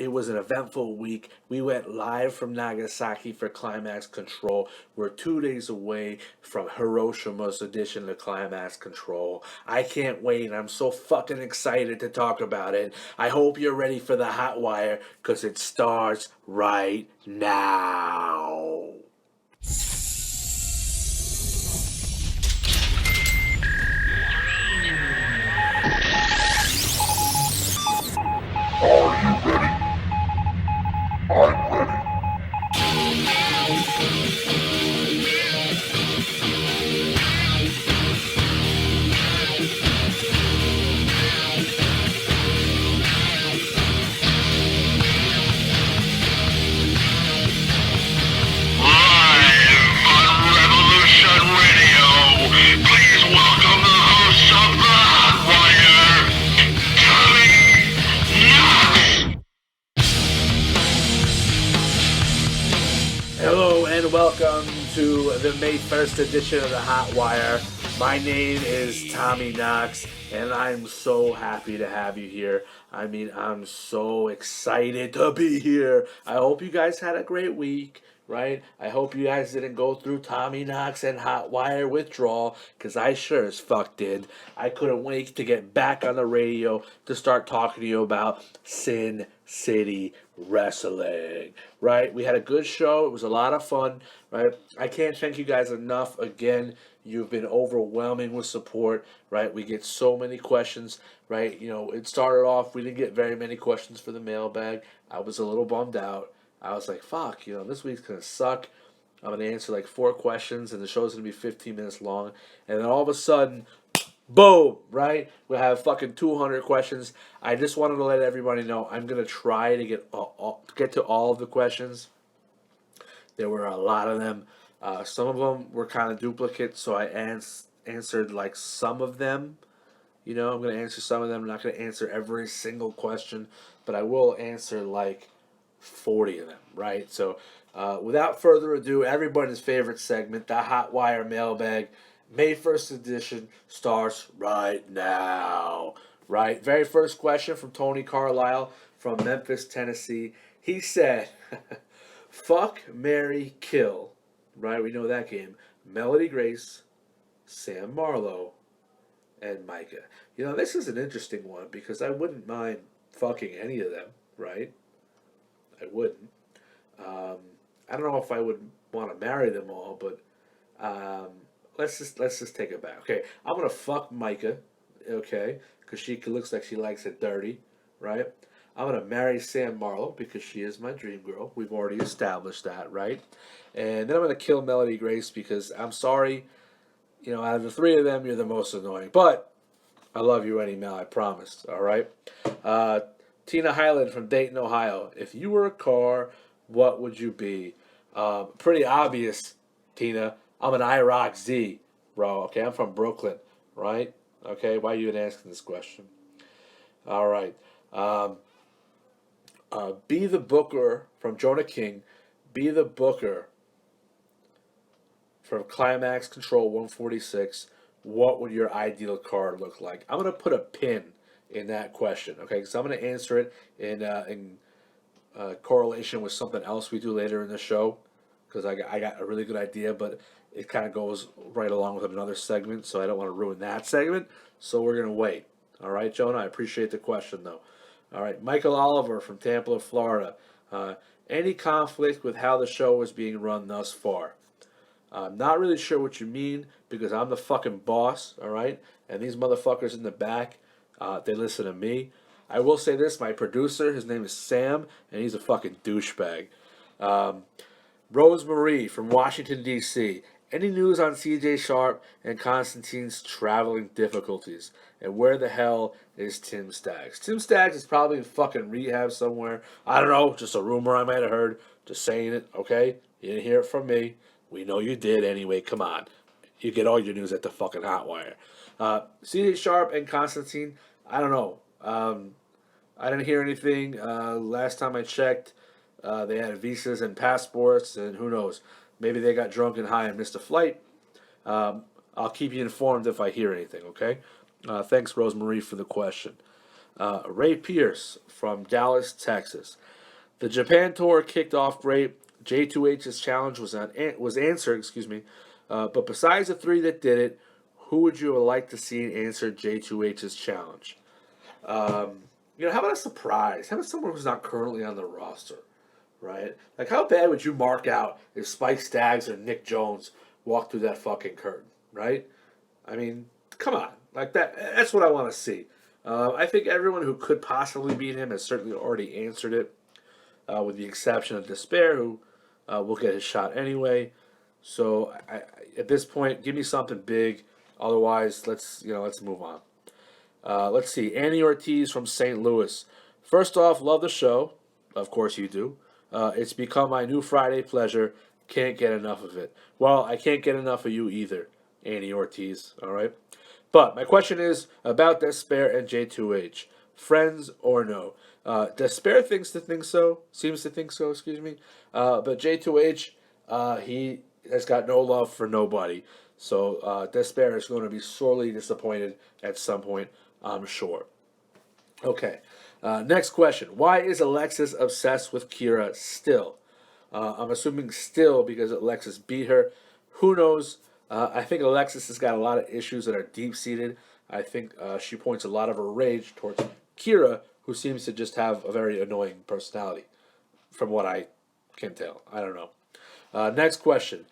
It was an eventful week. We went live from Nagasaki for Climax Control. We're 2 days away from Hiroshima's edition of Climax Control. I can't wait. I'm so fucking excited to talk about it. I hope you're ready for the hot wire because it starts right now. Are you ready? I'm ready. Live on Revolution Radio, please welcome the hosts of the Hotwire, Tommy Knox. Hello and welcome to the May 1st edition of the Hot Wire. My name is Tommy Knox and I'm so happy to have you here. I mean, I'm so excited to be here. I hope you guys had a great week, right? I hope you guys didn't go through Tommy Knox and Hot Wire withdrawal, because I sure as fuck did. I couldn't wait to get back on the radio to start talking to you about Sin City Wrestling, right? We had a good show. It was a lot of fun, right? I can't thank you guys enough. Again, you've been overwhelming with support, right? We get so many questions, right? You know, it started off, we didn't get very many questions for the mailbag. I was a little bummed out. I was like, fuck, this week's going to suck. I'm going to answer like 4 questions, and the show's going to be 15 minutes long. And then all of a sudden, boom, right? We have fucking 200 questions. I just wanted to let everybody know I'm going to try to get to all of the questions. There were a lot of them. Some of them were kind of duplicates, so I answered like some of them. I'm going to answer some of them. I'm not going to answer every single question, but I will answer like 40 of them, right? So without further ado, everybody's favorite segment, the Hot Wire Mailbag, May 1st edition, starts right now, right? Very first question from Tony Carlisle from Memphis, Tennessee. He said, fuck, marry, kill, right? We know that game. Melody Grace, Sam Marlowe, and Micah. This is an interesting one because I wouldn't mind fucking any of them, right? I wouldn't. I don't know if I would want to marry them all, but let's just take it back. Okay, I'm gonna fuck Micah, okay, because she looks like she likes it dirty, right? I'm gonna marry Sam Marlowe because she is my dream girl. We've already established that, right? And then I'm gonna kill Melody Grace because I'm sorry, out of the 3 of them, you're the most annoying. But I love you anyhow, I promise. All right. Tina Highland from Dayton, Ohio. If you were a car, what would you be? Pretty obvious, Tina. I'm an IROC Z, bro. Okay, I'm from Brooklyn, right? Okay, why are you even asking this question? All right. Be the Booker from Jonah King. Be the Booker from Climax Control 146. What would your ideal card look like? I'm going to put a pin in that question, okay? Because I'm going to answer it in correlation with something else we do later in the show, because I got a really good idea, but it kind of goes right along with another segment, so I don't want to ruin that segment, so we're going to wait. All right, Jonah? I appreciate the question, though. All right, Michael Oliver from Tampa, Florida. Any conflict with how the show is being run thus far? I'm not really sure what you mean because I'm the fucking boss, all right? And these motherfuckers in the back, they listen to me. I will say this, my producer, his name is Sam, and he's a fucking douchebag. Rose Marie from Washington, D.C. Any news on CJ Sharp and Constantine's traveling difficulties? And where the hell is Tim Staggs? Tim Staggs is probably in fucking rehab somewhere. I don't know, just a rumor I might have heard. Just saying it, okay? You didn't hear it from me. We know you did anyway, come on. You get all your news at the fucking Hotwire. CJ Sharp and Constantine, I don't know. I didn't hear anything. Last time I checked, they had visas and passports, and who knows. Maybe they got drunk and high and missed a flight. I'll keep you informed if I hear anything, okay? Thanks, Rosemarie, for the question. Ray Pierce from Dallas, Texas. The Japan tour kicked off great. J2H's challenge was answered, but besides the three that did it, who would you like to see answer J2H's challenge? How about a surprise? How about someone who's not currently on the roster, right? Like, how bad would you mark out if Spike Staggs or Nick Jones walked through that fucking curtain, right? I mean, come on, like that's what I want to see. I think everyone who could possibly beat him has certainly already answered it, with the exception of Despair, who will get his shot anyway. So at this point, give me something big. Otherwise, let's move on. Let's see. Annie Ortiz from St. Louis. First off, love the show. Of course you do. It's become my new Friday pleasure. Can't get enough of it. Well, I can't get enough of you either, Annie Ortiz. All right. But my question is about Despair and J2H. Friends or no? Despair seems to think so, excuse me. But J2H, he has got no love for nobody. So Despair is going to be sorely disappointed at some point, I'm sure. Okay. Next question. Why is Alexis obsessed with Kira still? I'm assuming still because Alexis beat her. Who knows? I think Alexis has got a lot of issues that are deep seated. I think she points a lot of her rage towards Kira, who seems to just have a very annoying personality, from what I can tell. I don't know. Next question.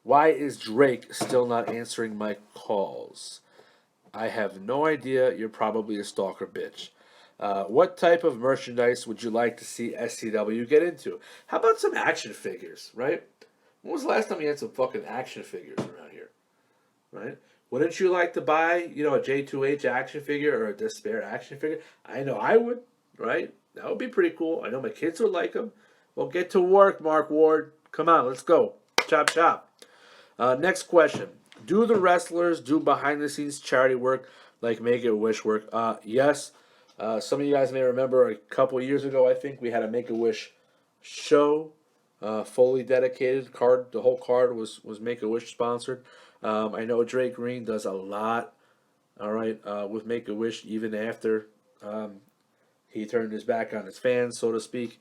Why is Drake still not answering my calls? I have no idea. You're probably a stalker bitch. What type of merchandise would you like to see SCW get into? How about some action figures, right? When was the last time you had some fucking action figures around here, right? Wouldn't you like to buy, a J2H action figure or a Despair action figure? I know I would, right? That would be pretty cool. I know my kids would like them. Well, get to work, Mark Ward. Come on, let's go. Chop, chop. Next question. Do the wrestlers do behind-the-scenes charity work like Make-A-Wish work? Yes. Some of you guys may remember a couple years ago, I think, we had a Make-A-Wish show, fully dedicated. The whole card was Make-A-Wish sponsored. I know Drake Green does a lot, all right, with Make-A-Wish, even after he turned his back on his fans, so to speak.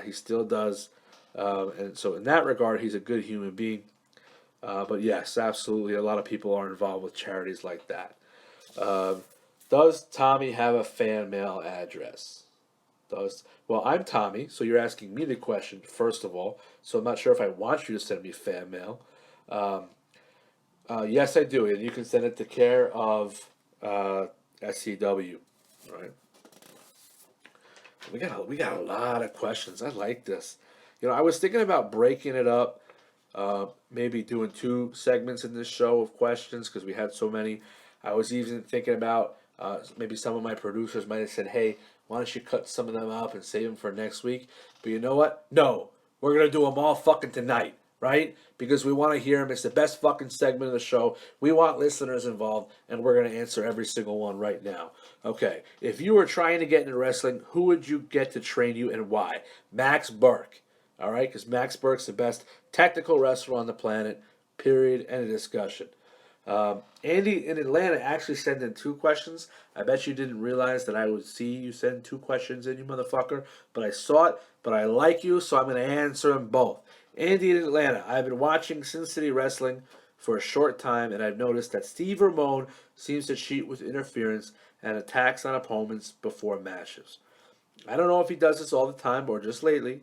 He still does. And so in that regard, he's a good human being. But yes, absolutely, a lot of people are involved with charities like that. Does Tommy have a fan mail address? Well, I'm Tommy, so you're asking me the question, first of all. So I'm not sure if I want you to send me fan mail. Yes, I do, and you can send it to care of SCW, right? We got a lot of questions. I like this. I was thinking about breaking it up, maybe doing 2 segments in this show of questions because we had so many. I was even thinking about maybe some of my producers might have said, "Hey, why don't you cut some of them up and save them for next week?" But you know what? No, we're gonna do them all fucking tonight, right? Because we want to hear them. It's the best fucking segment of the show. We want listeners involved, and we're gonna answer every single one right now. Okay, if you were trying to get into wrestling, who would you get to train you and why? Max Burke. All right, because Max Burke's the best technical wrestler on the planet. Period. End of discussion. Andy in Atlanta actually sent in 2 questions. I bet you didn't realize that I would see you send 2 questions in, you motherfucker. But I saw it. But I like you, so I'm going to answer them both. Andy in Atlanta. I've been watching Sin City Wrestling for a short time, and I've noticed that Steve Ramone seems to cheat with interference and attacks on opponents before matches. I don't know if he does this all the time or just lately.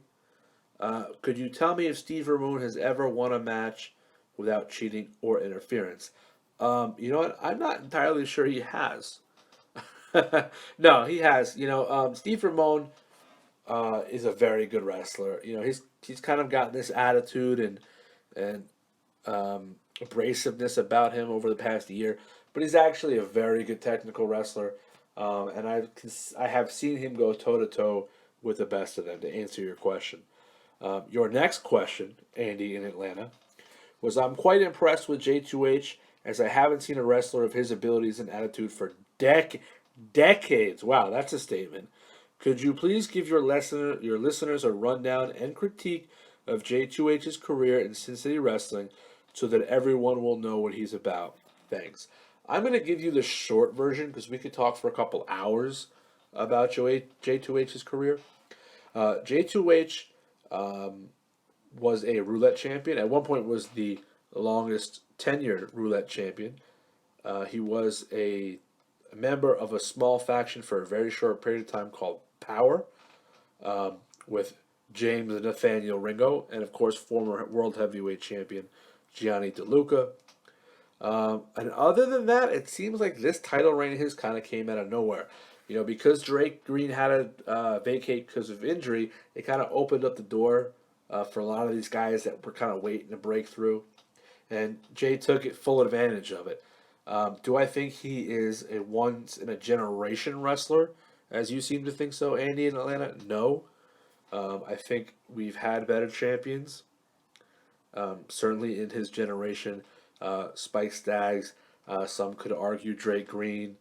Could you tell me if Steve Ramone has ever won a match without cheating or interference? You know what? I'm not entirely sure he has. No, he has. Steve Ramone is a very good wrestler. He's kind of got this attitude and abrasiveness about him over the past year, but he's actually a very good technical wrestler. And I have seen him go toe to toe with the best of them. To answer your question. Your next question, Andy in Atlanta, was I'm quite impressed with J2H as I haven't seen a wrestler of his abilities and attitude for decades. Wow, that's a statement. Could you please give your listeners a rundown and critique of J2H's career in Sin City Wrestling so that everyone will know what he's about? Thanks. I'm going to give you the short version because we could talk for a couple hours about J2H's career. J2H was a roulette champion. At one point, was the longest tenured roulette champion. He was a member of a small faction for a very short period of time called Power, with James and Nathaniel Ringo, and of course former world heavyweight champion Gianni DeLuca. And other than that, it seems like this title reign of his kind of came out of nowhere. Because Drake Green had to vacate because of injury, it kind of opened up the door for a lot of these guys that were kind of waiting to break through. And Jay took it full advantage of it. Do I think he is a once in a generation wrestler, as you seem to think so, Andy, in Atlanta? No. I think we've had better champions, certainly in his generation. Spike Staggs, some could argue Drake Green,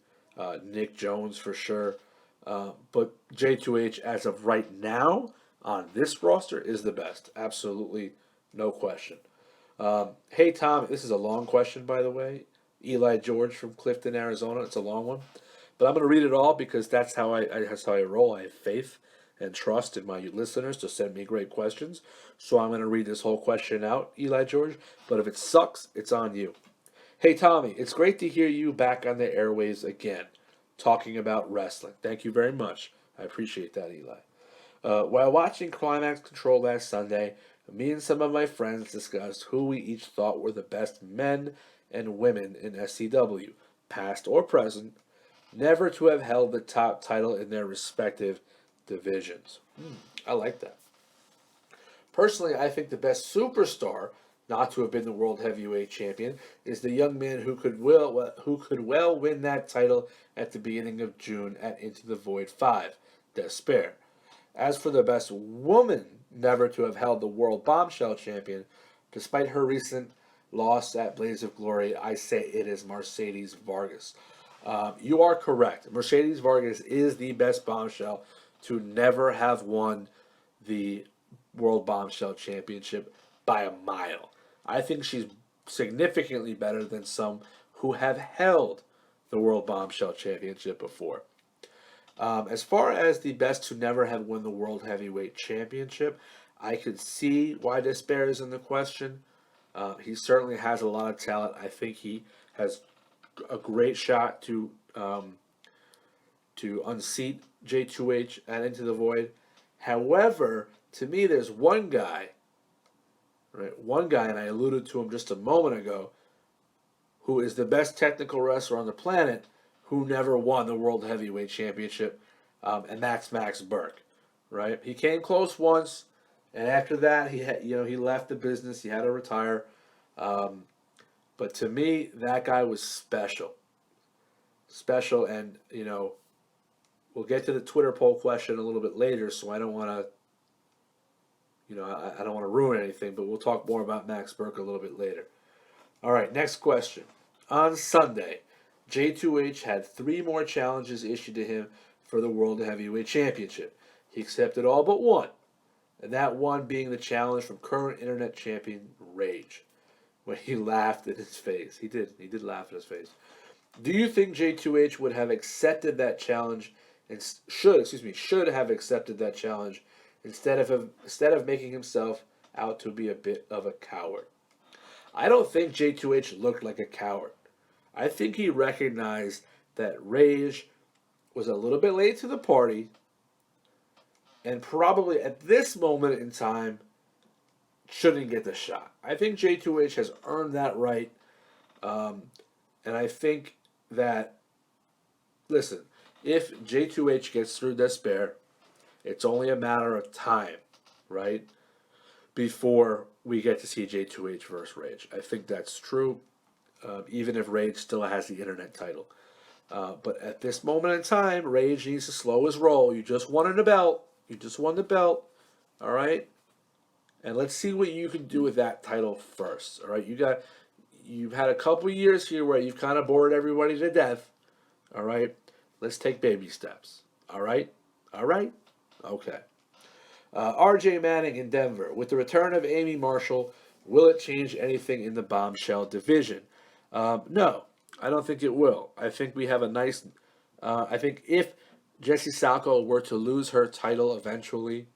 Nick Jones for sure. But J2H, as of right now, on this roster, is the best. Absolutely, no question. Hey, Tom, this is a long question, by the way. Eli George from Clifton, Arizona. It's a long one. But I'm going to read it all because that's how I roll. I have faith and trust in my listeners to send me great questions. So I'm going to read this whole question out, Eli George. But if it sucks, it's on you. Hey, Tommy, it's great to hear you back on the airways again, talking about wrestling. Thank you very much. I appreciate that, Eli. While watching Climax Control last Sunday, me and some of my friends discussed who we each thought were the best men and women in SCW, past or present, never to have held the top title in their respective divisions. I like that. Personally, I think the best superstar not to have been the world heavyweight champion is the young man who could well win that title at the beginning of June at Into the Void 5, Despair. As for the best woman never to have held the World Bombshell Champion, despite her recent loss at Blaze of Glory, I say it is Mercedes Vargas. You are correct. Mercedes Vargas is the best bombshell to never have won the World Bombshell Championship by a mile. I think she's significantly better than some who have held the World Bombshell Championship before. As far as the best to never have won the World Heavyweight Championship, I could see why Despair is in the question. He certainly has a lot of talent. I think he has a great shot to unseat J2H and Into the Void. However, to me, there's one guy, right? One guy, and I alluded to him just a moment ago, who is the best technical wrestler on the planet, who never won the World Heavyweight Championship, and that's Max Burke, right? He came close once, and after that, he left the business. He had to retire. But to me, that guy was special, and we'll get to the Twitter poll question a little bit later. So I don't want to. I don't want to ruin anything, but we'll talk more about Max Burke a little bit later. All right, next question. On Sunday, J2H had 3 more challenges issued to him for the World Heavyweight Championship. He accepted all but one, and that one being the challenge from current internet champion Rage. When he laughed in his face. He did laugh in his face. Do you think J2H would have accepted that challenge and should have accepted that challenge instead of making himself out to be a bit of a coward? I don't think J2H looked like a coward. I think he recognized that Rage was a little bit late to the party and probably at this moment in time shouldn't get the shot. I think J2H has earned that right. And I think that, listen, if J2H gets through Despair, it's only a matter of time, right? Before we get to see J2H versus Rage. I think that's true, even if Rage still has the internet title. But at this moment in time, Rage needs to slow his roll. You just won the belt. All right? And let's see what you can do with that title first. All right? You've had a couple years here where you've kind of bored everybody to death. All right? Let's take baby steps. All right? Okay. RJ Manning in Denver. With the return of Amy Marshall, will it change anything in the Bombshell division? No, I don't think it will. I think we have a nice. I think if Jessie Salko were to lose her title eventually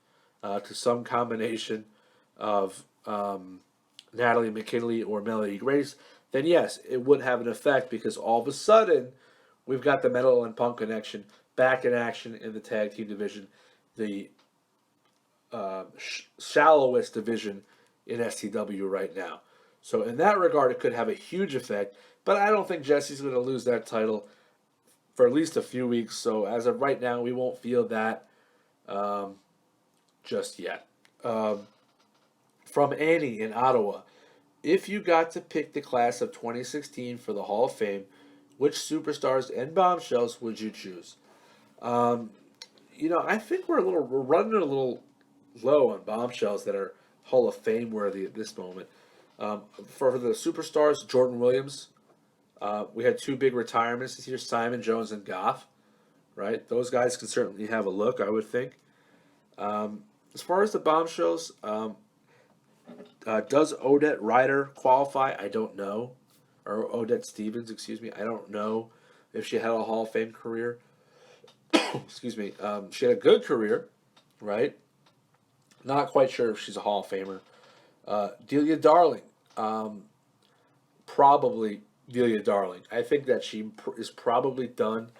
to some combination of Natalie McKinley or Melody Grace, then yes, it would have an effect because all of a sudden we've got the Metal and Punk connection back in action in the tag team division, the shallowest division in SCW right now. So in that regard, it could have a huge effect. But I don't think Jesse's going to lose that title for at least a few weeks. So as of right now, we won't feel that um, just yet. Um, from Annie in Ottawa, if you got to pick the class of 2016 for the Hall of Fame, which superstars and bombshells would you choose? Um, I think we're running a little low on bombshells that are Hall of Fame worthy at this moment. For the superstars, Jordan Williams. We had two big retirements this year: Simon Jones and Goff. Right, those guys can certainly have a look, I would think. As far as the bombshells, does Odette Ryder qualify? I don't know, or Odette Stevens, excuse me. I don't know if she had a Hall of Fame career. Excuse me. She had a good career, right? Not quite sure if she's a Hall of Famer. Delia Darling, probably Delia Darling. I think that she is probably done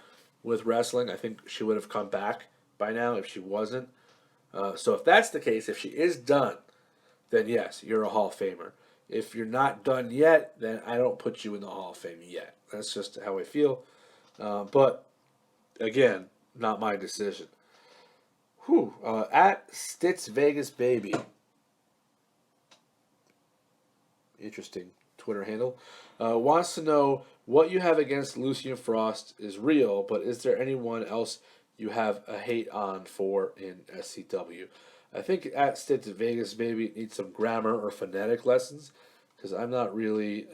with wrestling. I think she would have come back by now if she wasn't. So if that's the case, if she is done, then yes, you're a Hall of Famer. If you're not done yet, then I don't put you in the Hall of Fame yet. That's just how I feel. But again, not my decision. Whew. At Stitz Vegas Baby. Interesting Twitter handle. Wants to know what you have against Lucian Frost is real, but is there anyone else you have a hate on for in SCW? I think at Stitz Vegas Baby needs some grammar or phonetic lessons because I'm not really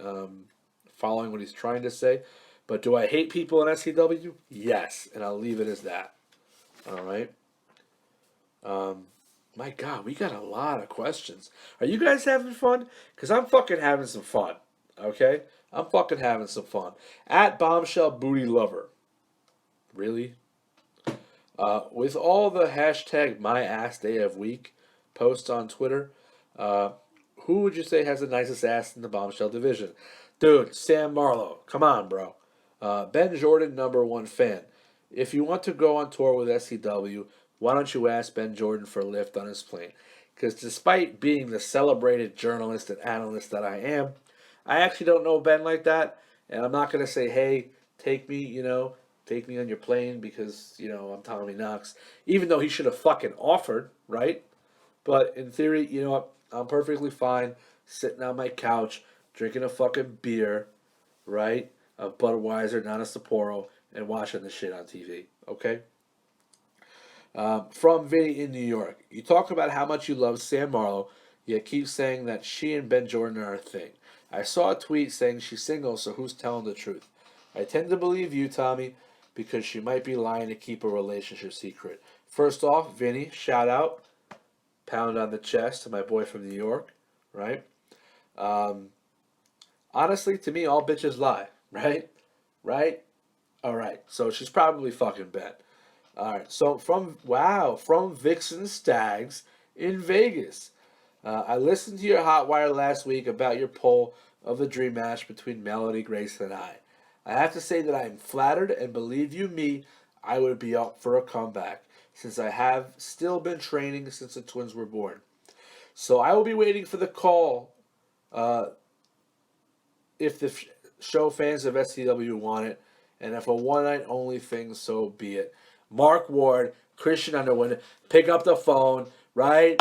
following what he's trying to say. But do I hate people in SCW? Yes, and I'll leave it as that. All right. My God, we got a lot of questions. Are you guys having fun? Because I'm fucking having some fun. Okay? I'm fucking having some fun. At Bombshell Booty Lover. Really? With all the hashtag my ass day of week posts on Twitter, who would you say has the nicest ass in the Bombshell division? Dude, Sam Marlowe. Come on, bro. Ben Jordan, #1 fan. If you want to go on tour with SCW, why don't you ask Ben Jordan for a lift on his plane? Because despite being the celebrated journalist and analyst that I am, I actually don't know Ben like that. And I'm not going to say, hey, take me, take me on your plane because, I'm Tommy Knox. Even though he should have fucking offered, right? But in theory, you know what? I'm perfectly fine sitting on my couch, drinking a fucking beer, right? A Budweiser, not a Sapporo, and watching the shit on TV, okay? From Vinny in New York. You talk about how much you love Sam Marlowe, yet keep saying that she and Ben Jordan are a thing. I saw a tweet saying she's single, so who's telling the truth? I tend to believe you, Tommy, because she might be lying to keep a relationship secret. First off, Vinny, shout out, pound on the chest to my boy from New York, right? Um, Honestly, to me, all bitches lie, right? Right? All right, so she's probably fucking Ben. All right. So from Vixen Stags in Vegas. I listened to your Hotwire last week about your poll of the dream match between Melody Grace and I. I have to say that I am flattered, and believe you me, I would be up for a comeback since I have still been training since the twins were born. So I will be waiting for the call uh, if the show fans of SCW want it, and if a one night only thing, so be it. Mark Ward, Christian Underwood, pick up the phone, right?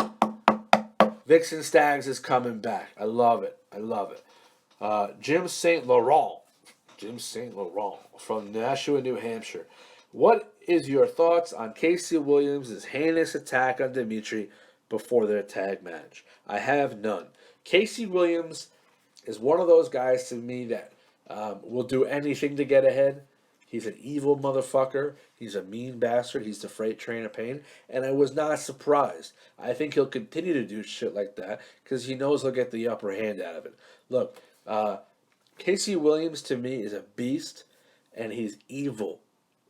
Vixen Stags is coming back. I love it. I love it. Jim St. Laurent. Jim St. Laurent from Nashua, New Hampshire. What is your thoughts on Casey Williams' heinous attack on Dimitri before their tag match? I have none. Casey Williams is one of those guys to me that will do anything to get ahead. He's an evil motherfucker. He's a mean bastard. He's the freight train of pain. And I was not surprised. I think he'll continue to do shit like that because he knows he'll get the upper hand out of it. Look, Casey Williams to me is a beast and he's evil.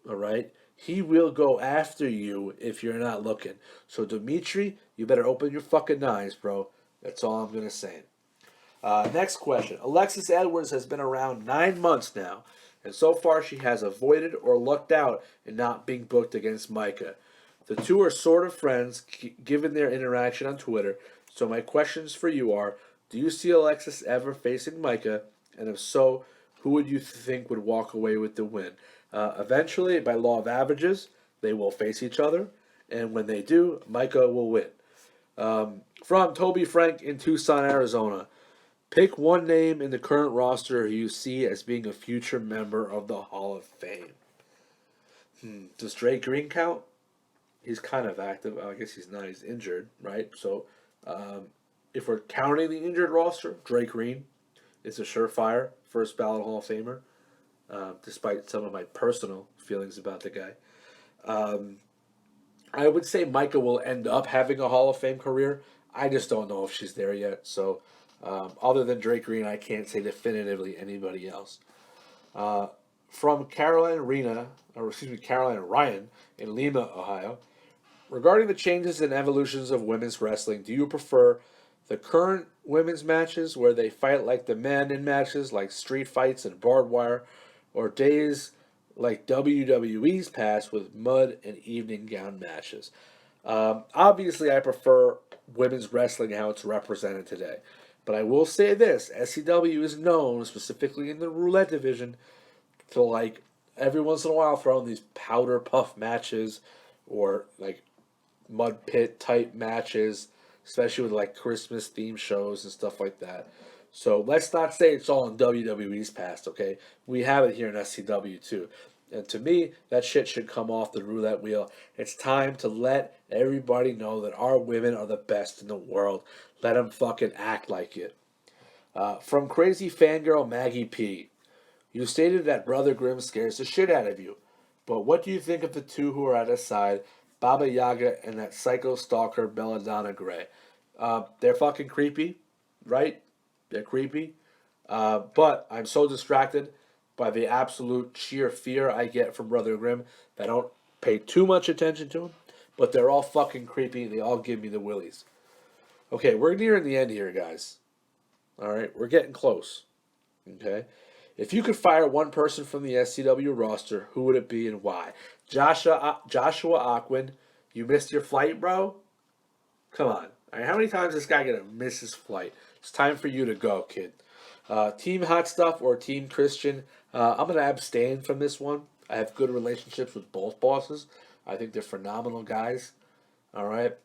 All right? He will go after you if you're not looking. So, Dimitri, you better open your fucking eyes, bro. That's all I'm going to say. Next question. Alexis Edwards has been around 9 months now, and so far she has avoided or lucked out in not being booked against Micah. The two are sort of friends, given their interaction on Twitter. So my questions for you are: do you see Alexis ever facing Micah? And if so, who would you think would walk away with the win? Eventually, by law of averages, they will face each other, and when they do, Micah will win. From Toby Frank in Tucson, Arizona. Pick one name in the current roster who you see as being a future member of the Hall of Fame. Does Drake Green count? He's kind of active. I guess he's not. He's injured, right? So, if we're counting the injured roster, Drake Green is a surefire first ballot Hall of Famer, despite some of my personal feelings about the guy. I would say Micah will end up having a Hall of Fame career. I just don't know if she's there yet. So, other than Drake Green, I can't say definitively anybody else. From Caroline Ryan in Lima, Ohio. Regarding the changes and evolutions of women's wrestling, do you prefer the current women's matches where they fight like the men in matches like street fights and barbed wire, or days like WWE's past with mud and evening gown matches? Obviously, I prefer women's wrestling how it's represented today. But I will say this, SCW is known, specifically in the Roulette division, to like every once in a while throw in these powder puff matches or like mud pit type matches, especially with like Christmas themed shows and stuff like that. So let's not say it's all in WWE's past, okay? We have it here in SCW too. And to me, that shit should come off the roulette wheel. It's time to let everybody know that our women are the best in the world. Let them fucking act like it. From crazy fangirl Maggie P. You stated that Brother Grimm scares the shit out of you. But what do you think of the two who are at his side, Baba Yaga and that psycho stalker Belladonna Gray? They're fucking creepy, right? They're creepy. But I'm so distracted by the absolute sheer fear I get from Brother Grimm that I don't pay too much attention to them. But they're all fucking creepy. They all give me the willies. Okay, we're nearing the end here, guys. All right, we're getting close. Okay? If you could fire one person from the SCW roster, who would it be and why? Joshua Aquin, you missed your flight, bro? Come on. All right, how many times is this guy going to miss his flight? It's time for you to go, kid. Team Hot Stuff or Team Christian? I'm going to abstain from this one. I have good relationships with both bosses. I think they're phenomenal guys. All right?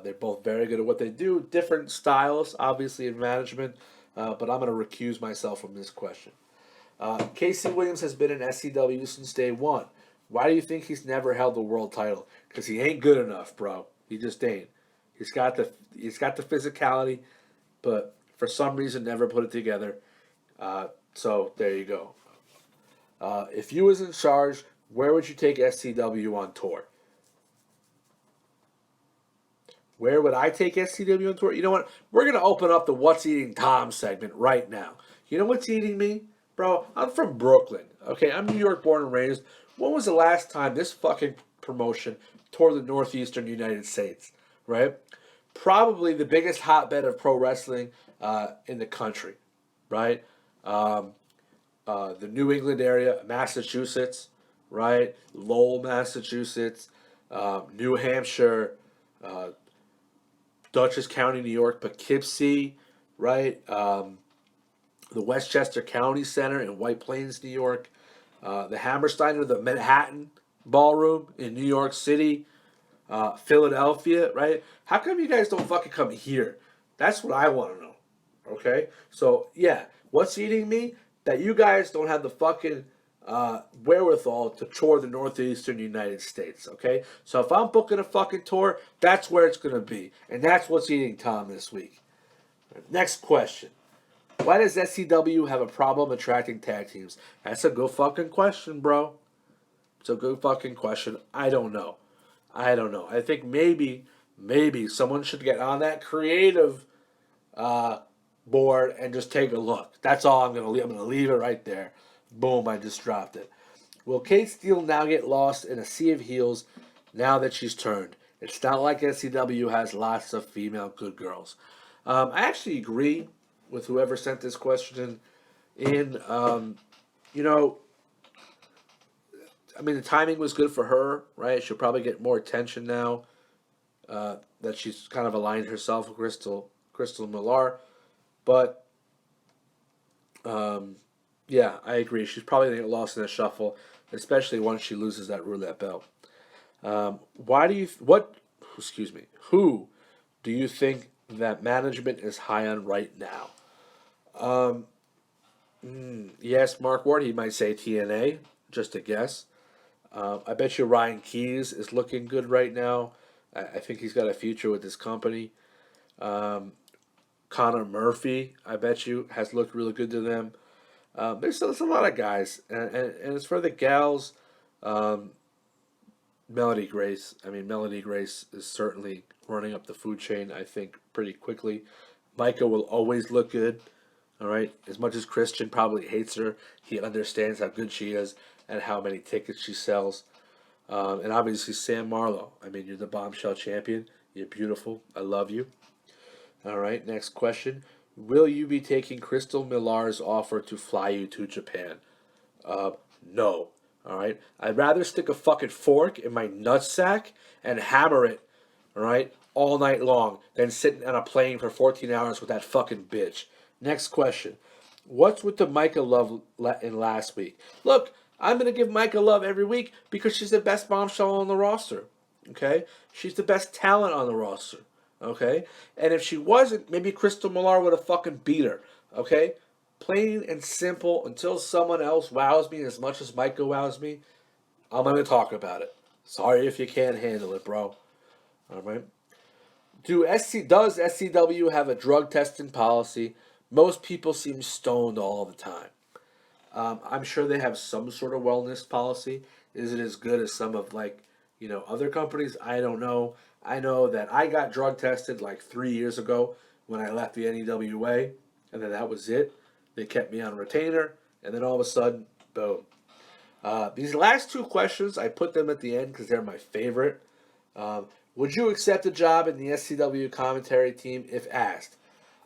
They're both very good at what they do. Different styles, obviously, in management. But I'm going to recuse myself from this question. Casey Williams has been in SCW since day one. Why do you think he's never held the world title? Because he ain't good enough, bro. He just ain't. He's got the physicality, but for some reason never put it together. So there you go. If you was in charge, where would you take SCW on tour? Where would I take SCW on tour? You know what? We're going to open up the What's Eating Tom segment right now. You know what's eating me? Bro, I'm from Brooklyn. Okay, I'm New York born and raised. When was the last time this fucking promotion toured the northeastern United States? Right? Probably the biggest hotbed of pro wrestling in the country. Right? The New England area, Massachusetts. Right? Lowell, Massachusetts. New Hampshire. Dutchess County, New York, Poughkeepsie, right? The Westchester County Center in White Plains, New York. The Hammerstein or the Manhattan Ballroom in New York City. Philadelphia, right? How come you guys don't fucking come here? That's what I want to know, okay? So, yeah, what's eating me? That you guys don't have the fucking wherewithal to tour the northeastern United States, okay? So if I'm booking a fucking tour, that's where it's going to be. And that's what's eating Tom this week. Next question. Why does SCW have a problem attracting tag teams? That's a good fucking question, bro. It's a good fucking question. I don't know. I think maybe someone should get on that creative board and just take a look. That's all I'm going to leave. I'm going to leave it right there. Boom, I just dropped it. Will Kate Steele now get lost in a sea of heels now that she's turned? It's not like SCW has lots of female good girls. I actually agree with whoever sent this question in. You know, I mean, the timing was good for her, right? She'll probably get more attention now that she's kind of aligned herself with Crystal Millar. But yeah, I agree. She's probably gonna get lost in the shuffle, especially once she loses that roulette belt. Why do you what? Excuse me. Who do you think that management is high on right now? Yes, Mark Ward. He might say TNA. Just a guess. I bet you Ryan Keys is looking good right now. I think he's got a future with this company. Connor Murphy, I bet you, has looked really good to them. There's a lot of guys, and as for the gals, um, Melody Grace. I mean, Melody Grace is certainly running up the food chain. I think pretty quickly. Micah will always look good. All right. As much as Christian probably hates her, he understands how good she is and how many tickets she sells. And obviously Sam Marlowe. I mean, you're the bombshell champion. You're beautiful. I love you. All right. Next question. Will you be taking Crystal Millar's offer to fly you to Japan? Uh, no. All right. I'd rather stick a fucking fork in my nutsack and hammer it, all right, all night long than sitting on a plane for 14 hours with that fucking bitch. Next question. What's with the Micah love in last week? Look, I'm going to give Micah love every week because she's the best bombshell on the roster. Okay? She's the best talent on the roster. Okay? And if she wasn't, maybe Crystal Millar would have fucking beat her. Okay? Plain and simple, until someone else wows me as much as Micah wows me, I'm going to talk about it. Sorry if you can't handle it, bro. All right? Does SCW have a drug testing policy? Most people seem stoned all the time. I'm sure they have some sort of wellness policy. Is it as good as some of other companies? I don't know. I know that I got drug tested like 3 years ago when I left the NEWA, and then that was it. They kept me on retainer, and then all of a sudden, boom. These last two questions, I put them at the end because they're my favorite. Would you accept a job in the SCW commentary team if asked?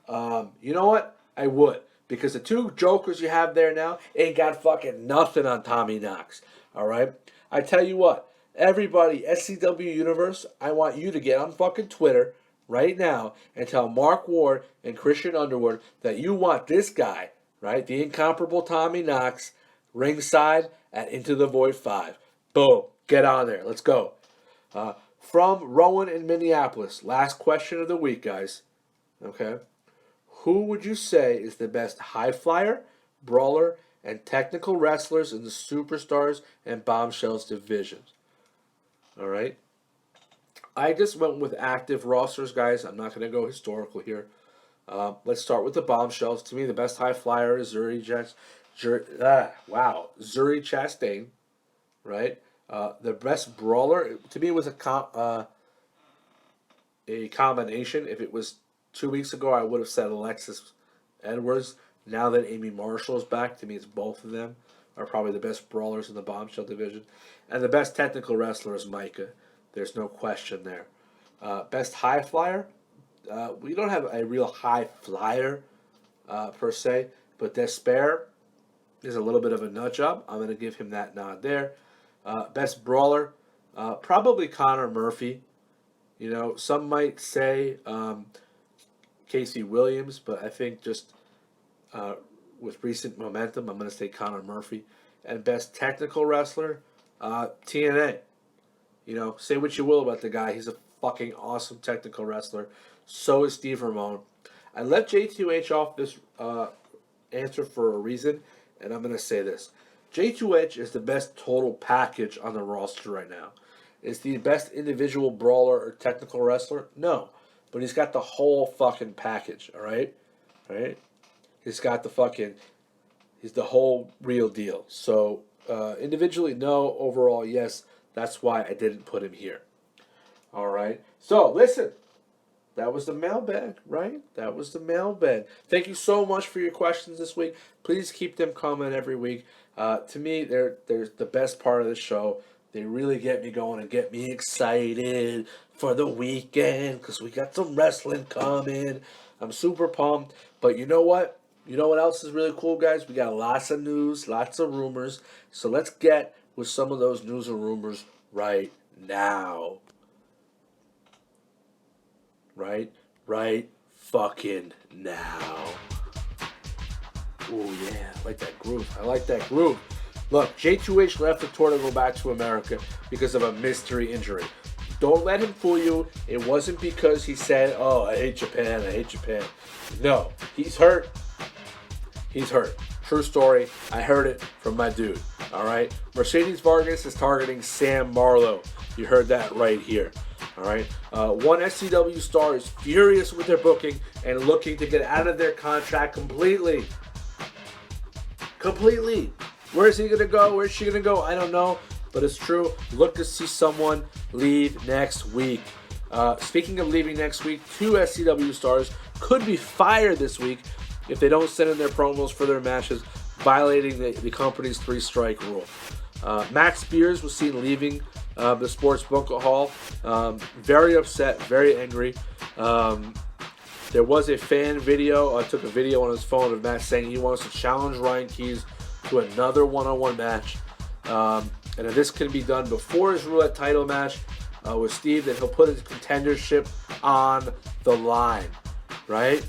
You know what? I would. Because the two jokers you have there now ain't got fucking nothing on Tommy Knox. Alright? I tell you what. Everybody, SCW Universe, I want you to get on fucking Twitter right now and tell Mark Ward and Christian Underwood that you want this guy, right? The incomparable Tommy Knox, ringside at Into the Void 5. Boom. Get on there. Let's go. From Rowan in Minneapolis. Last question of the week, guys. Okay? Who would you say is the best high flyer, brawler, and technical wrestlers in the Superstars and Bombshells divisions? All right. I just went with active rosters, guys. I'm not going to go historical here. Let's start with the Bombshells. To me, the best high flyer is Zuri Chastain, right? The best brawler, to me, was a combination. If it was 2 weeks ago, I would have said Alexis Edwards. Now that Amy Marshall is back, to me, it's both of them are probably the best brawlers in the Bombshell division. And the best technical wrestler is Micah. There's no question there. Best high flyer? We don't have a real high flyer per se, but Despair is a little bit of a nut job. I'm going to give him that nod there. Best brawler? Probably Connor Murphy. You know, some might say Casey Williams, but I think just with recent momentum, I'm going to say Connor Murphy. And best technical wrestler, TNA. You know, say what you will about the guy. He's a fucking awesome technical wrestler. So is Steve Ramone. I left J2H off this answer for a reason, and I'm going to say this. J2H is the best total package on the roster right now. Is he the best individual brawler or technical wrestler? No. But he's got the whole fucking package, alright? Alright? He's got he's the whole real deal. So, individually, no. Overall, yes. That's why I didn't put him here. Alright? So, listen. That was the mailbag, right? That was the mailbag. Thank you so much for your questions this week. Please keep them coming every week. To me, they're the best part of the show. They really get me going and get me excited for the weekend because we got some wrestling coming. I'm super pumped. But you know what? You know what else is really cool, guys? We got lots of news, lots of rumors. So let's get with some of those news and rumors right now. Right fucking now. Oh yeah, I like that groove. I like that groove. Look, J2H left the tour to go back to America because of a mystery injury. Don't let him fool you. It wasn't because he said, "Oh, I hate Japan. I hate Japan." No, he's hurt. He's hurt. True story. I heard it from my dude. All right. Mercedes Vargas is targeting Sam Marlowe. You heard that right here. All right. One SCW star is furious with their booking and looking to get out of their contract completely. Completely. Where is he going to go? Where is she going to go? I don't know. But it's true. Look to see someone leave next week. Speaking of leaving next week, 2 SCW stars could be fired this week if they don't send in their promos for their matches, violating the company's 3-strike rule. Max Spears was seen leaving the Sports Bunker Hall. Very upset, very angry. There was a fan video. I took a video on his phone of Max saying he wants to challenge Ryan Keys to another one-on-one match. And if this can be done before his Roulette title match with Steve, then he'll put his contendership on the line, right?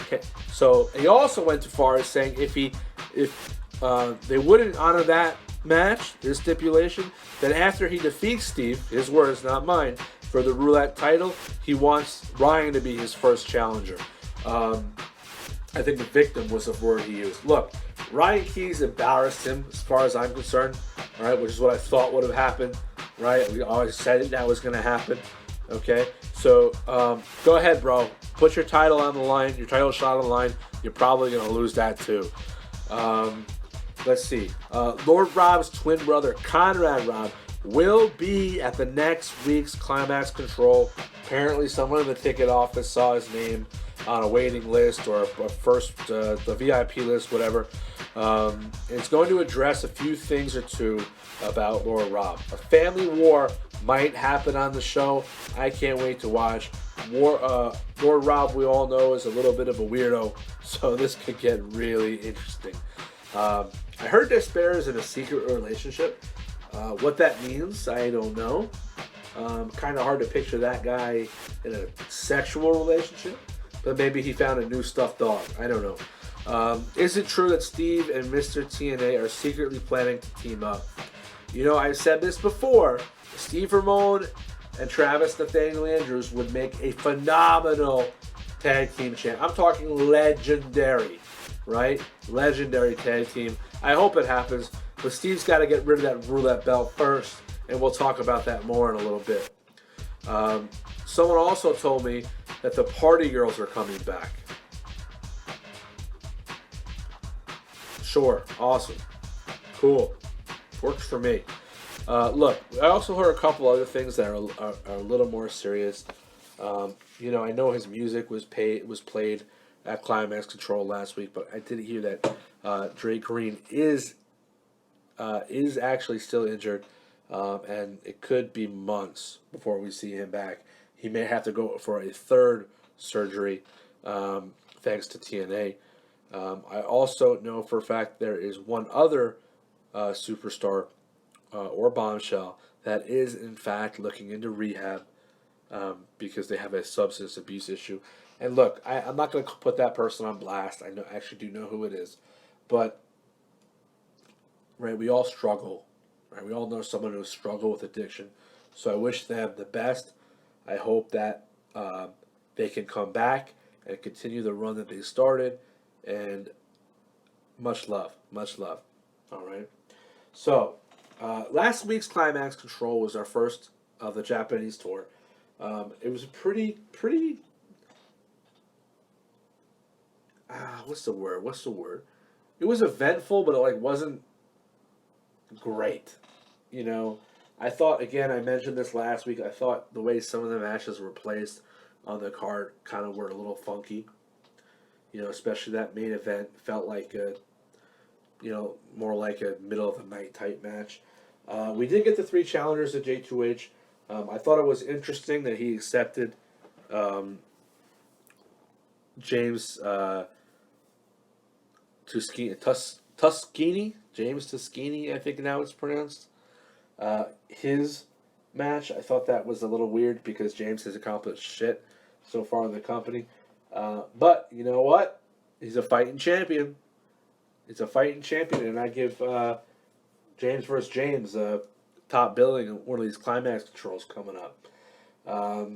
Okay. So he also went too far as saying if they wouldn't honor that match, his stipulation, then after he defeats Steve, his words, not mine, for the Roulette title, he wants Ryan to be his first challenger. I think the victim was the word he used. Look, Ryan Keys embarrassed him as far as I'm concerned, all right, which is what I thought would have happened, right? We always said it, that was going to happen, okay? So go ahead, bro. Put your title on the line, your title shot on the line. You're probably going to lose that too. Let's see. Lord Rob's twin brother, Conrad Rob, will be at the next week's Climax Control. Apparently, someone in the ticket office saw his name on a waiting list or the VIP list, whatever. It's going to address a few things or two about Lord Rob. A family war might happen on the show. I can't wait to watch. Lord Rob, we all know, is a little bit of a weirdo, so this could get really interesting. I heard Despair is in a secret relationship. What that means, I don't know. Kind of hard to picture that guy in a sexual relationship, but maybe he found a new stuffed dog. I don't know. Is it true that Steve and Mr. TNA are secretly planning to team up? You know, I've said this before. Steve Ramone and Travis Nathaniel Andrews would make a phenomenal tag team champ. I'm talking legendary, right? Legendary tag team. I hope it happens, but Steve's got to get rid of that Roulette belt first, and we'll talk about that more in a little bit. Someone also told me that the Party Girls are coming back. Sure, awesome, cool, works for me. Look, I also heard a couple other things that are a little more serious. You know, I know his music was played at Climax Control last week, but I did hear that Drake Green is actually still injured, and it could be months before we see him back. He may have to go for a third surgery, thanks to TNA. I also know for a fact there is one other superstar or bombshell that is in fact looking into rehab because they have a substance abuse issue. And look, I'm not going to put that person on blast. I actually do know who it is, but right, we all struggle. Right, we all know someone who struggles with addiction. So I wish them the best. I hope that they can come back and continue the run that they started. And much love, much love. All right. So last week's Climax Control was our first of the Japanese tour. It was a pretty. What's the word? It was eventful, but it wasn't great. You know, I thought, again, I mentioned this last week. I thought the way some of the matches were placed on the card kind of were a little funky. Especially that main event felt like more like a middle of the night type match. We did get the 3 challengers at J2H. I thought it was interesting that he accepted James Tuskini, James Tuskini, I think now it's pronounced. His match, I thought that was a little weird because James has accomplished shit so far in the company. But you know what? He's a fighting champion. And I give James versus James top billing in one of these climax controls coming up. I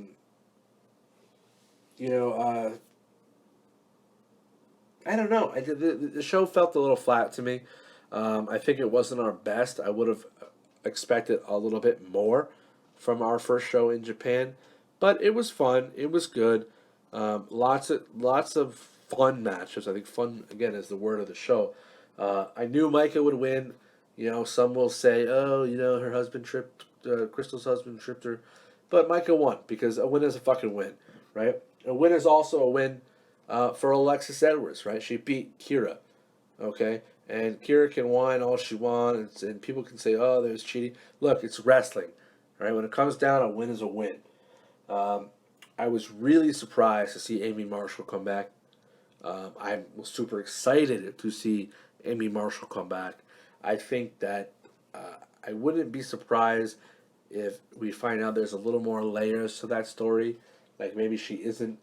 don't know. The show felt a little flat to me. I think it wasn't our best. I would have expected a little bit more from our first show in Japan, but it was fun. It was good. Lots of fun matches. I think fun again is the word of the show. I knew Micah would win. Some will say, "Oh, her husband tripped. Crystal's husband tripped her," but Micah won because a win is a fucking win, right? A win is also a win for Alexis Edwards, right? She beat Kira, okay? And Kira can whine all she wants, and people can say, "Oh, there's cheating." Look, it's wrestling, right? When it comes down, a win is a win. I was really surprised to see Amy Marshall come back. I'm super excited to see Amy Marshall come back. I think that I wouldn't be surprised if we find out there's a little more layers to that story. Like maybe she isn't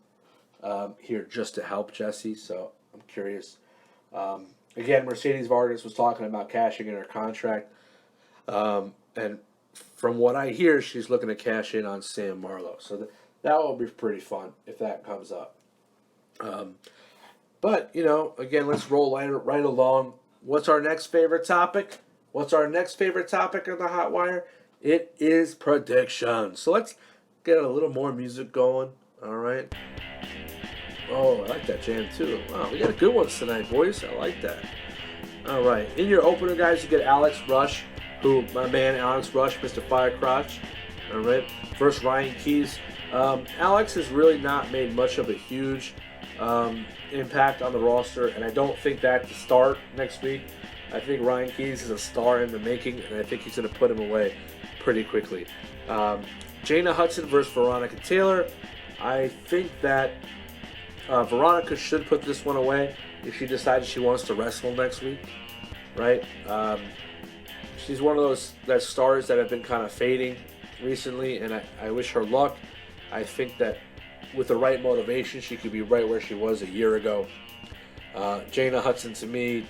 here just to help Jesse, so I'm curious. Again, Mercedes Vargas was talking about cashing in her contract. And from what I hear, she's looking to cash in on Sam Marlowe. So that will be pretty fun if that comes up. But, again, let's roll right along. What's our next favorite topic? What's our next favorite topic on the Hotwire? It is predictions. So let's get a little more music going. All right. Oh, I like that jam too. Wow, we got good ones tonight, boys. I like that. All right. In your opener, guys, you get Alex Rush, my man Alex Rush, Mr. Firecrotch. All right. First, Ryan Keys. Alex has really not made much of a huge impact on the roster, and I don't think that to start next week. I think Ryan Keys is a star in the making, and I think he's going to put him away pretty quickly. Jana Hudson versus Veronica Taylor. I think that Veronica should put this one away if she decides she wants to wrestle next week, right? She's one of those stars that have been kind of fading recently, and I wish her luck. I think that with the right motivation, she could be right where she was a year ago. Jana Hudson, to me,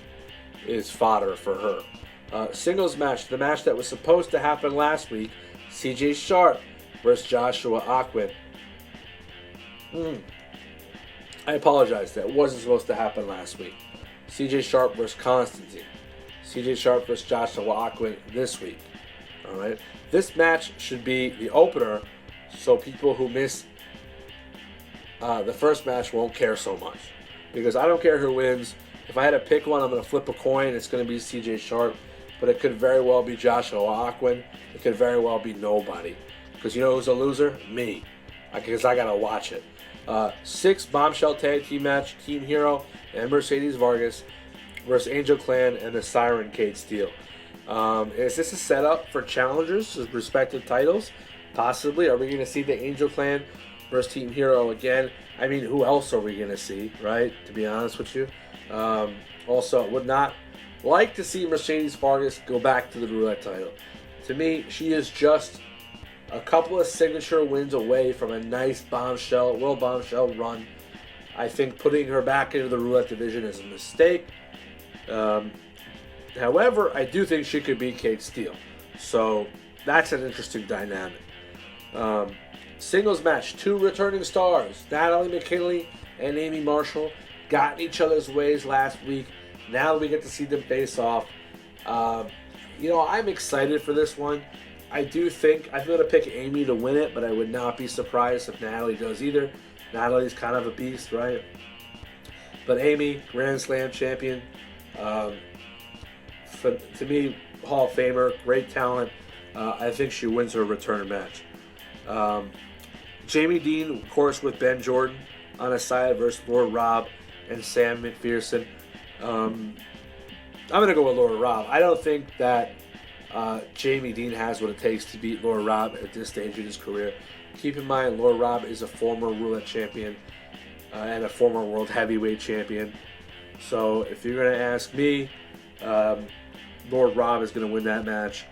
is fodder for her. Singles match, the match that was supposed to happen last week, CJ Sharp versus Joshua Aquin. I apologize, that wasn't supposed to happen last week. CJ Sharp versus Constantine. CJ Sharp versus Joshua Aquin this week. All right. This match should be the opener, so people who miss the first match won't care so much. Because I don't care who wins. If I had to pick one, I'm going to flip a coin. It's going to be CJ Sharp. But it could very well be Joshua Aquin. It could very well be nobody. Because you know who's a loser? Me. Because I got to watch it. 6 bombshell tag team match. Team Hero and Mercedes Vargas versus Angel Clan and the Siren Kate Steele. Is this a setup for challengers with respective titles? Possibly. Are we going to see the Angel Clan versus Team Hero again? I mean, who else are we going to see, right? To be honest with you. Also, would not like to see Mercedes Vargas go back to the Roulette title. To me, she is just a couple of signature wins away from a nice world bombshell run. I think putting her back into the Roulette division is a mistake. However, I do think she could beat Kate Steele. So that's an interesting dynamic. Singles match, 2 returning stars, Natalie McKinley and Amy Marshall, got in each other's ways last week. Now we get to see them face off. I'm excited for this one. I do think I'm going to pick Amy to win it, but I would not be surprised if Natalie does either. Natalie's kind of a beast, right? But Amy, Grand Slam champion, to me, Hall of Famer, great talent. I think she wins her return match. Jamie Dean, of course, with Ben Jordan on his side versus Lord Rob and Sam McPherson. Um, I'm going to go with Lord Rob. I don't think that Jamie Dean has what it takes to beat Lord Rob at this stage in his career. Keep in mind, Lord Rob is a former Roulette champion and a former World Heavyweight champion. So if you're going to ask me, um, Lord Rob is going to win that match.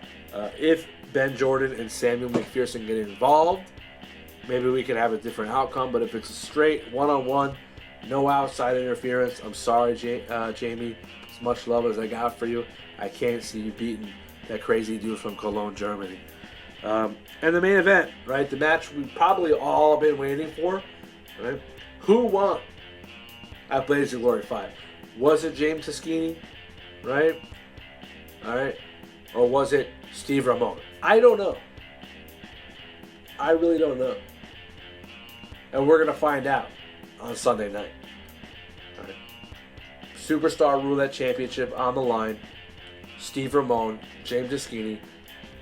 If Ben Jordan and Samuel McPherson get involved, maybe we could have a different outcome. But if it's a straight one-on-one, no outside interference, I'm sorry, Jamie. As much love as I got for you, I can't see you beating that crazy dude from Cologne, Germany. And the main event, right? The match we've probably all been waiting for, right? Who won at Blazing Glory 5? Was it James Tuskegee, right? All right. Or was it Steve Ramone? I don't know. I really don't know. And we're going to find out on Sunday night. All right. Superstar Roulette Championship on the line. Steve Ramone, James Tuskegee.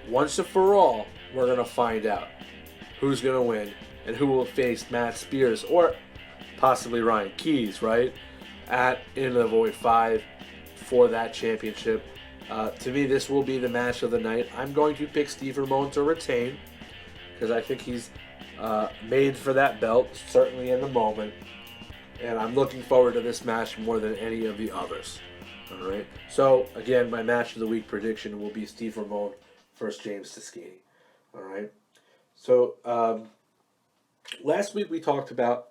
Once and for all, we're going to find out who's going to win and who will face Matt Spears or possibly Ryan Keys, right? At In the Void 5 for that championship. To me, this will be the match of the night. I'm going to pick Steve Ramone to retain because I think he's made for that belt, certainly in the moment. And I'm looking forward to this match more than any of the others. All right. So, again, my match of the week prediction will be Steve Ramone versus James Tuskegee. All right. So, last week we talked about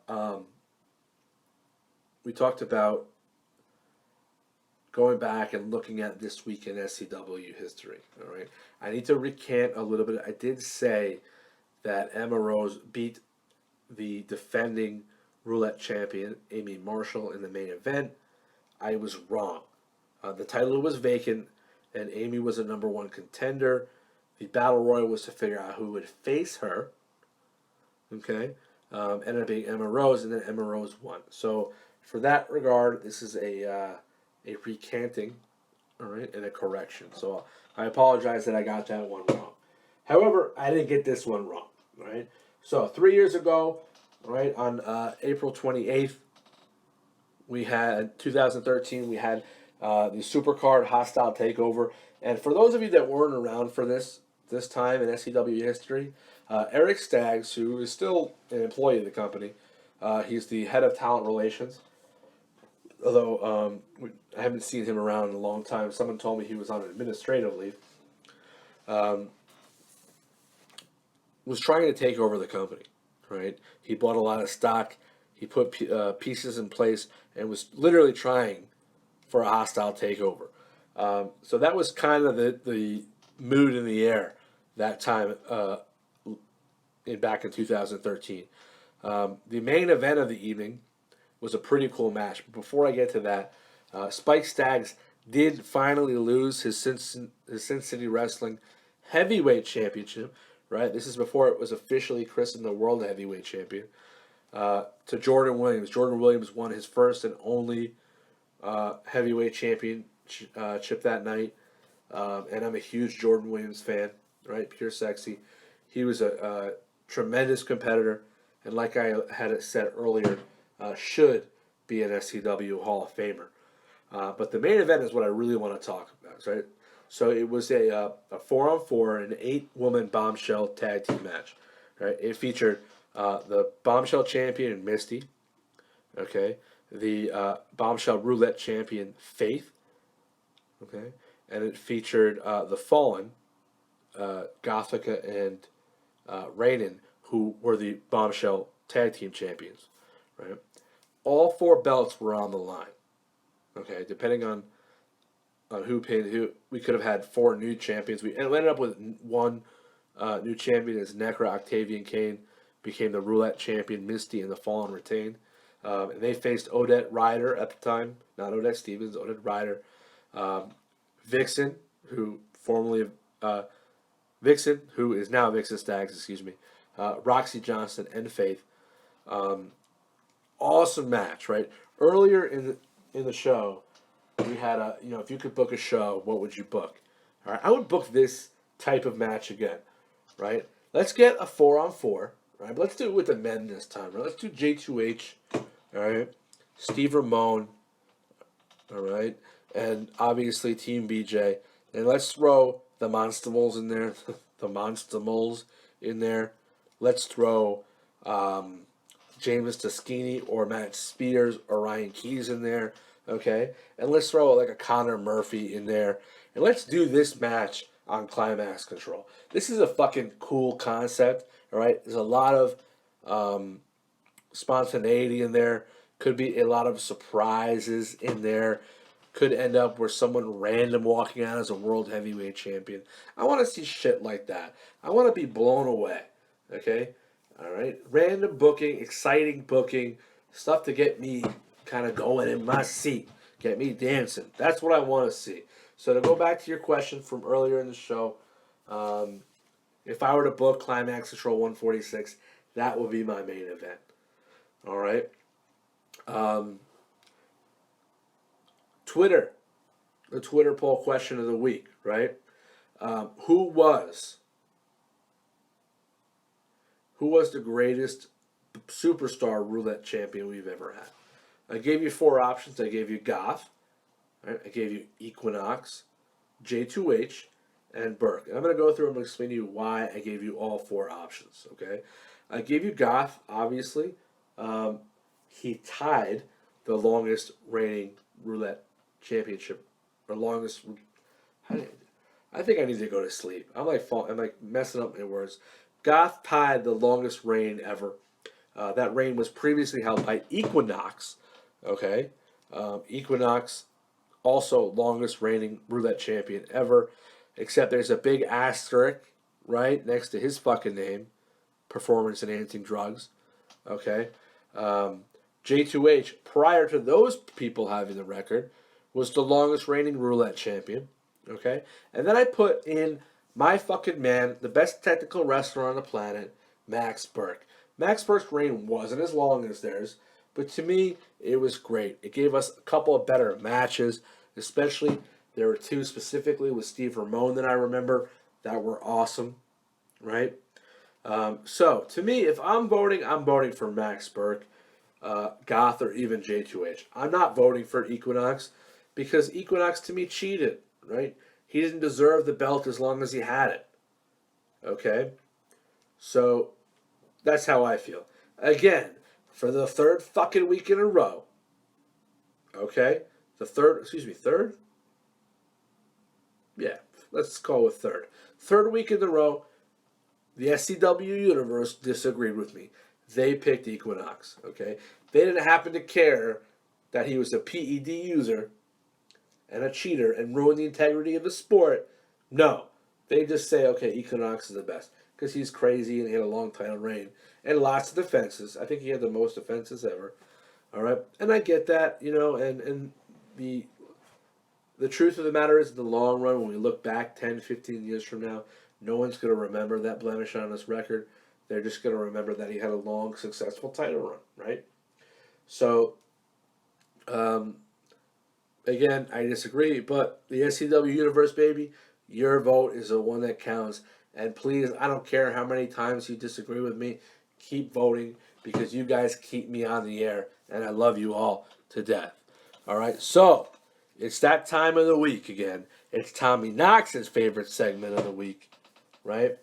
going back and looking at this week in SCW history. All right. I need to recant a little bit. I did say that Emma Rose beat the defending Roulette champion, Amy Marshall, in the main event. I was wrong. The title was vacant, and Amy was a number one contender. The battle royal was to figure out who would face her. Okay? Ended up being Emma Rose, and then Emma Rose won. So, for that regard, this is a recanting, all right, and a correction. So, I apologize that I got that one wrong. However, I didn't get this one wrong, right? So, 3 years ago, right, on April 28th, we had, 2013, we had the Supercard Hostile Takeover. And for those of you that weren't around for this time in SCW history, Eric Staggs, who is still an employee of the company, he's the head of talent relations. Although I haven't seen him around in a long time. Someone told me he was on administrative leave. Was trying to take over the company, right? He bought a lot of stock. He put pieces in place and was literally trying for a hostile takeover. So that was kind of the mood in the air that time back in 2013. The main event of the evening was a pretty cool match. But before I get to that, Spike Staggs did finally lose his Sin City Wrestling Heavyweight Championship. Right, this is before it was officially christened the World Heavyweight Champion. To Jordan Williams. Jordan Williams won his first and only heavyweight championship that night. And I'm a huge Jordan Williams fan, right? Pure sexy. He was a tremendous competitor, and like I had it said earlier, should be an SCW Hall of Famer. But the main event is what I really want to talk about, right? So it was a 4-on-4, an 8-woman bombshell tag team match, right? It featured the bombshell champion Misty, okay, the bombshell roulette champion Faith, okay, and it featured the Fallen, Gothica and Raiden, who were the bombshell tag team champions, right? All 4 belts were on the line, okay, depending on who pinned who. We could have had 4 new champions. We ended up with 1 new champion as Necra. Octavian Kane became the Roulette champion. Misty and the Fallen retained. And they faced Odette Ryder at the time. Not Odette Stevens, Odette Ryder. Vixen, who is now Vixen Staggs, excuse me. Roxy Johnson and Faith. Awesome match, right? Earlier in the show, we had if you could book a show, what would you book? All right, I would book this type of match again, right? Let's get a 4-on-4, All right, but let's do it with the men this time. Right? Let's do J2H. All right, Steve Ramone. All right, and obviously Team BJ. And let's throw the Monstimals in there. The Monstimals in there. Let's throw James Tuskini or Matt Spears or Ryan Keys in there. Okay, and let's throw like a Connor Murphy in there. And let's do this match on Climax Control. This is a fucking cool concept. All right, there's a lot of spontaneity in there. Could be a lot of surprises in there. Could end up where someone random walking out as a world heavyweight champion. I want to see shit like that. I want to be blown away. Okay? All right? Random booking, exciting booking, stuff to get me kind of going in my seat, get me dancing. That's what I want to see. So to go back to your question from earlier in the show, if I were to book Climax Control 146, that would be my main event. All right? Twitter, the Twitter poll question of the week, right? Who was the greatest superstar roulette champion we've ever had? I gave you 4 options. I gave you Goth, right? I gave you Equinox, J2H, and Burke. And I'm going to go through and explain to you why I gave you all 4 options, okay? I gave you Goth, obviously. He tied the longest reigning roulette championship, or longest. I think I need to go to sleep. I'm like messing up my words. Goth tied the longest reign ever. That reign was previously held by Equinox. Okay, Equinox, also longest reigning roulette champion ever. Except there's a big asterisk right next to his fucking name. Performance enhancing drugs. Okay. J2H, prior to those people having the record, was the longest reigning roulette champion. Okay? And then I put in my fucking man, the best technical wrestler on the planet, Max Burke. Max Burke's reign wasn't as long as theirs, but to me, it was great. It gave us a couple of better matches, especially there were 2 specifically with Steve Ramone that I remember that were awesome, right? So, to me, if I'm voting for Max Burke, Goth, or even J2H. I'm not voting for Equinox because Equinox to me cheated, right? He didn't deserve the belt as long as he had it. Okay? So, that's how I feel. Again, for the 3rd fucking week in a row, okay? Third? Yeah, let's call it third. 3rd week in a row, the SCW universe disagreed with me. They picked Equinox, okay? They didn't happen to care that he was a PED user and a cheater and ruined the integrity of the sport. No. They just say, okay, Equinox is the best because he's crazy and he had a long title reign and lots of defenses. I think he had the most defenses ever. All right? And I get that, and the truth of the matter is in the long run, when we look back 10, 15 years from now, no one's going to remember that blemish on his record. They're just going to remember that he had a long, successful title run, right? So, again, I disagree, but the SCW universe, baby, your vote is the one that counts. And please, I don't care how many times you disagree with me, keep voting because you guys keep me on the air, and I love you all to death. All right, so it's that time of the week again. It's Tommy Knox's favorite segment of the week, right?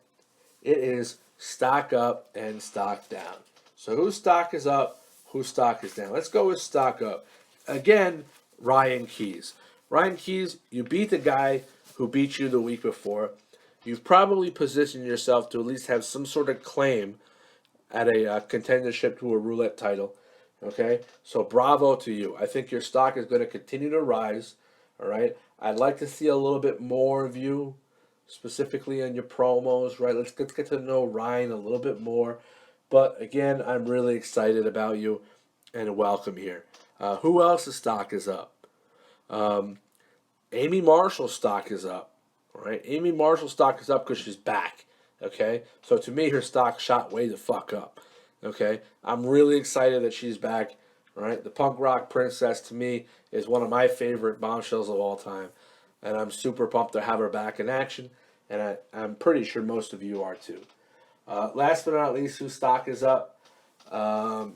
It is stock up and stock down. So whose stock is up, whose stock is down? Let's go with stock up. Again, Ryan Keys. Ryan Keys, you beat the guy who beat you the week before. You've probably positioned yourself to at least have some sort of claim at a contendership to a roulette title. Okay? So bravo to you. I think your stock is going to continue to rise. All right? I'd like to see a little bit more of you, specifically on your promos, right? Let's get to know Ryan a little bit more. But again, I'm really excited about you and welcome here. Who else's stock is up? Amy Marshall's stock is up. All right? Amy Marshall's stock is up because she's back. Okay? So to me, her stock shot way the fuck up. Okay? I'm really excited that she's back. All right? The punk rock princess, to me, is one of my favorite bombshells of all time. And I'm super pumped to have her back in action. And I'm pretty sure most of you are too. Last but not least, whose stock is up? Um,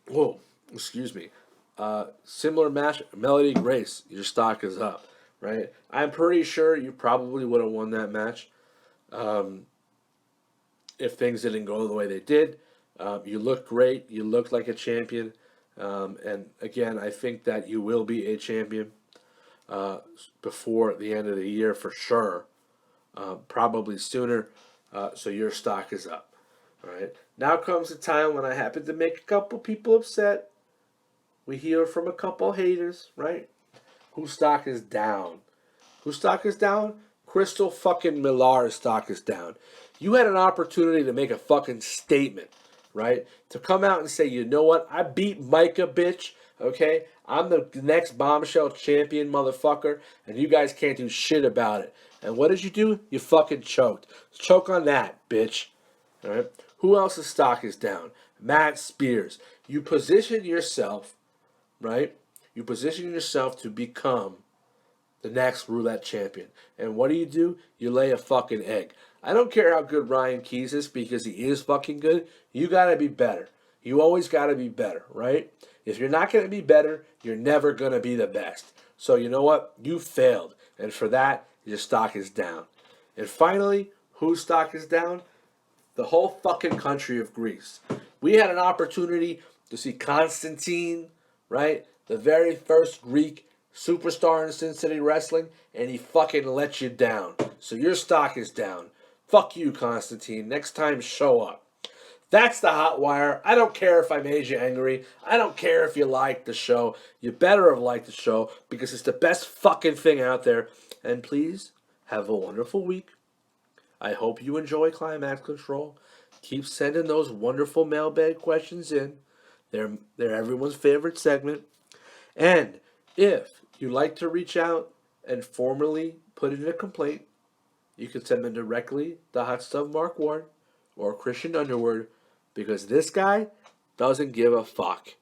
whoa, excuse me. Similar match, Melody Grace. Your stock is up, right? I'm pretty sure you probably would have won that match if things didn't go the way they did. You look great. You look like a champion. And again, I think that you will be a champion uh, before the end of the year for sure. Probably sooner. So your stock is up. All right. Now comes the time when I happen to make a couple people upset. We hear from a couple haters, right? Whose stock is down? Whose stock is down? Crystal fucking Millar's stock is down. You had an opportunity to make a fucking statement, right? To come out and say, you know what? I beat Micah, bitch. Okay? I'm the next bombshell champion, motherfucker, and you guys can't do shit about it. And what did you do? You fucking choked. Choke on that, bitch. All right? Who else's stock is down? Matt Spears. You position yourself, right? You position yourself to become the next roulette champion. And what do? You lay a fucking egg. I don't care how good Ryan Keys is because he is fucking good. You gotta be better. You always gotta be better, right? If you're not gonna be better, you're never gonna be the best. So you know what? You failed. And for that, your stock is down. And finally, whose stock is down? The whole fucking country of Greece. We had an opportunity to see Constantine, right? The very first Greek superstar in Sin City Wrestling, and he fucking let you down. So your stock is down. Fuck you, Constantine. Next time, show up. That's the Hot Wire. I don't care if I made you angry. I don't care if you liked the show. You better have liked the show because it's the best fucking thing out there. And please, have a wonderful week. I hope you enjoy Climax Control. Keep sending those wonderful mailbag questions in. They're everyone's favorite segment. And if you'd like to reach out and formally put in a complaint, you can send them directly to Hot Stuff Mark Ward or Christian Underwood because this guy doesn't give a fuck.